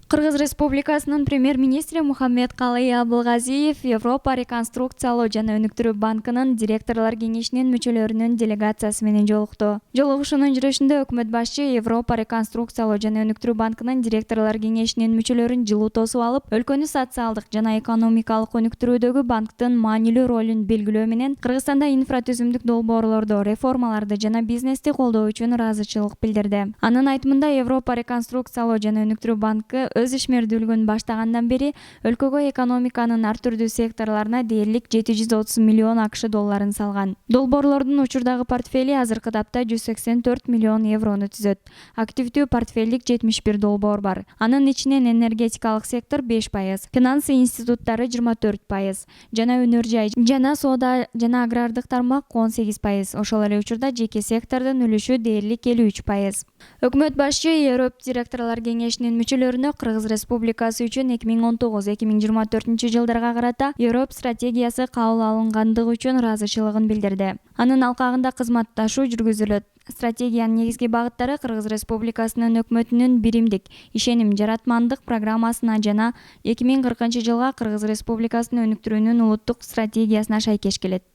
Кыргыз Республикасынын премьер-министри Мухаммедкалый Абылгазиев Европа реконструкциялоо жана өнүктүрүү банкынын директорлор кеңешинин мүчөлөрүнүн делегациясы менен жолукту. Жолугушуунун жүрүшүндө өкмөт башчы Европа реконструкциялоо жана өнүктүрүү банкынын директорлор кеңешинин мүчөлөрүн жылуу тосуп алып, өлкөнү социалдык жана экономикалык өнүктүрүүдөгү банктын маанилүү ролун белгилөө менен Кыргызстанда инфратүзүмдүк долбоорлорду, реформаларды жана бизнести колдоо үчүн ыраазычылык билдирди. Анын айтымында Европа реконструкциялоо жана өнүктүрүү банкы өз ишмердүүлүгүн баштагандан бери өлкөгө экономиканын ар түрдүү секторларына дээрлик 730 миллион АКШ долларын салган. Долбоорлордун учурдагы портфели азыркы тапта 184 миллион еврону түзөт. Активдүү портфелдик 71 долбоор бар. Анын ичинен энергетикалык сектор 5%, финансы институттары 24%, жана өнөр жай жана соода жана агрардык тармак 18%. Ошол эле учурда жеке сектордун үлүшү дээрлик 53%. Өкмөт башчы Европа директорлор кеңешинин мүчөлөрүнө Кыргыз Республикасы үчүн 2019-2024 жылдарга карата Европа стратегиясы кабыл алынгандыгы үчүн ыраазычылыгын билдирди. Анын алкагында кызматташуу жүргүзүлөт. Стратегиянын негизги багыттары Кыргыз Республикасынын өкмөтүнүн биримдик, ишеним жаратмандык программасына жана 2040 жылга Кыргыз Республикасын өнүктүрүүнүн улуттук стратегиясына шайкеш келет.